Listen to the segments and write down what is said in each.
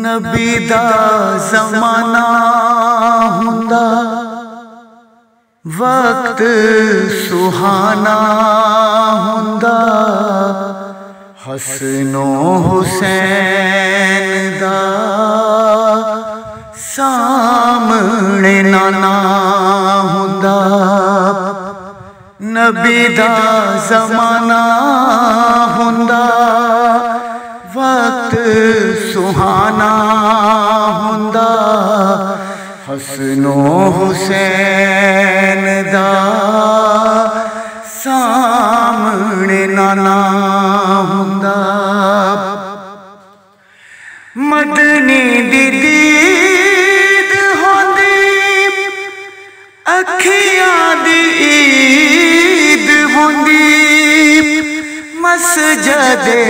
नबी दा ज़माना हुंदा, वक्त सुहाना हुंदा, हसनो हुसैन दा सामने नाना हुंदा। नबी दा ज़माना हुंदा, वक्त सुहाना हुंदा, हसनो हुसैन दा सामने नाना हुंदा। मदनी दी दीद होंदी, अखियां दी ईद होंदी, मस्जिदे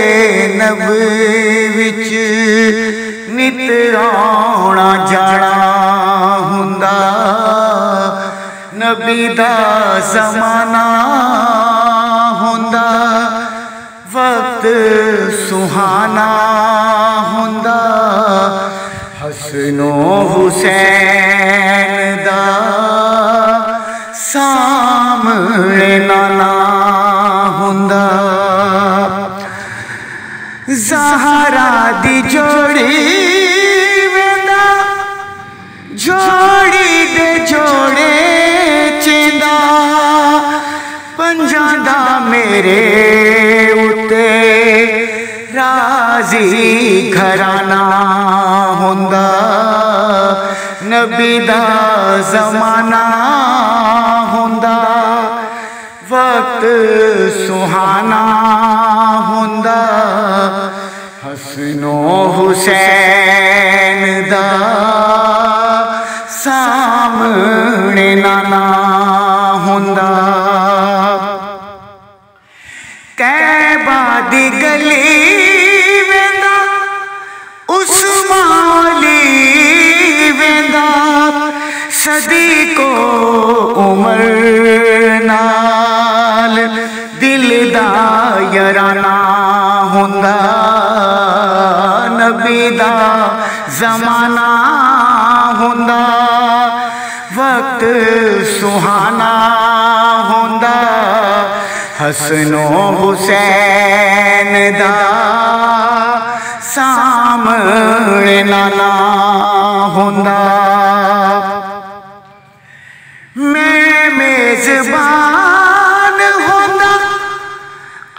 नबवी विच नित आउणा जाना हुंदा। नबी दा ज़माना हुंदा, वक्त सुहाना हुंदा, हसनो हुसैन दा सामने नाना हुंदा। ज़हरा दी जोड़ी वेंदा, जोड़ी दे जोड़े चेंदा, पंजां दा मेरे उत्ते राजी घराना हुंदा। नबी दा ज़माना हुंदा, वक्त सुहाना हुंदा, हसनो हुसैन दा सामने नाना हुंदा। कैबा दी गली वेंदा, उस्मानी वेंदा, सदी को उमर नाल दिल दा यराना हुंदा। नबी दा ज़माना हुंदा, वक्त सुहाना हुंदा, हसनो हुसैन दा सामने नाना हुंदा। मैं मेज़बान हुंदा,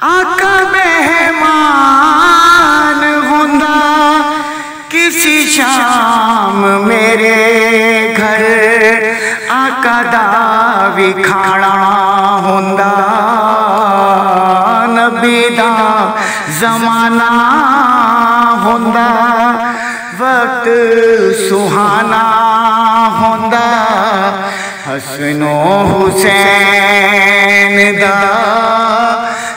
आका मेहमान हुंदा, किसी शाम मेरे घर आका दा भी खाना हुंदा। नबी दा ज़माना हुंदा, वक्त सुहाना हुंदा, हसनो हुसैन दा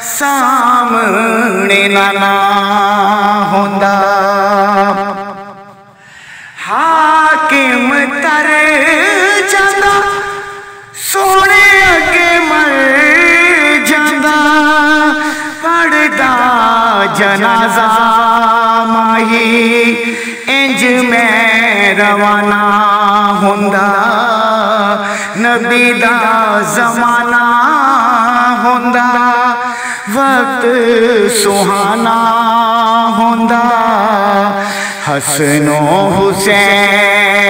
सामने नाना हुंदा। हाकिम तर जांदा, सोने अगे मर जांदा, पढ़दा जनाजा माही इंज मैं रवाना हुंदा। नबी दा ज़माना हुंदा, वक्त सुहाना हुंदा, हसनो हुसैन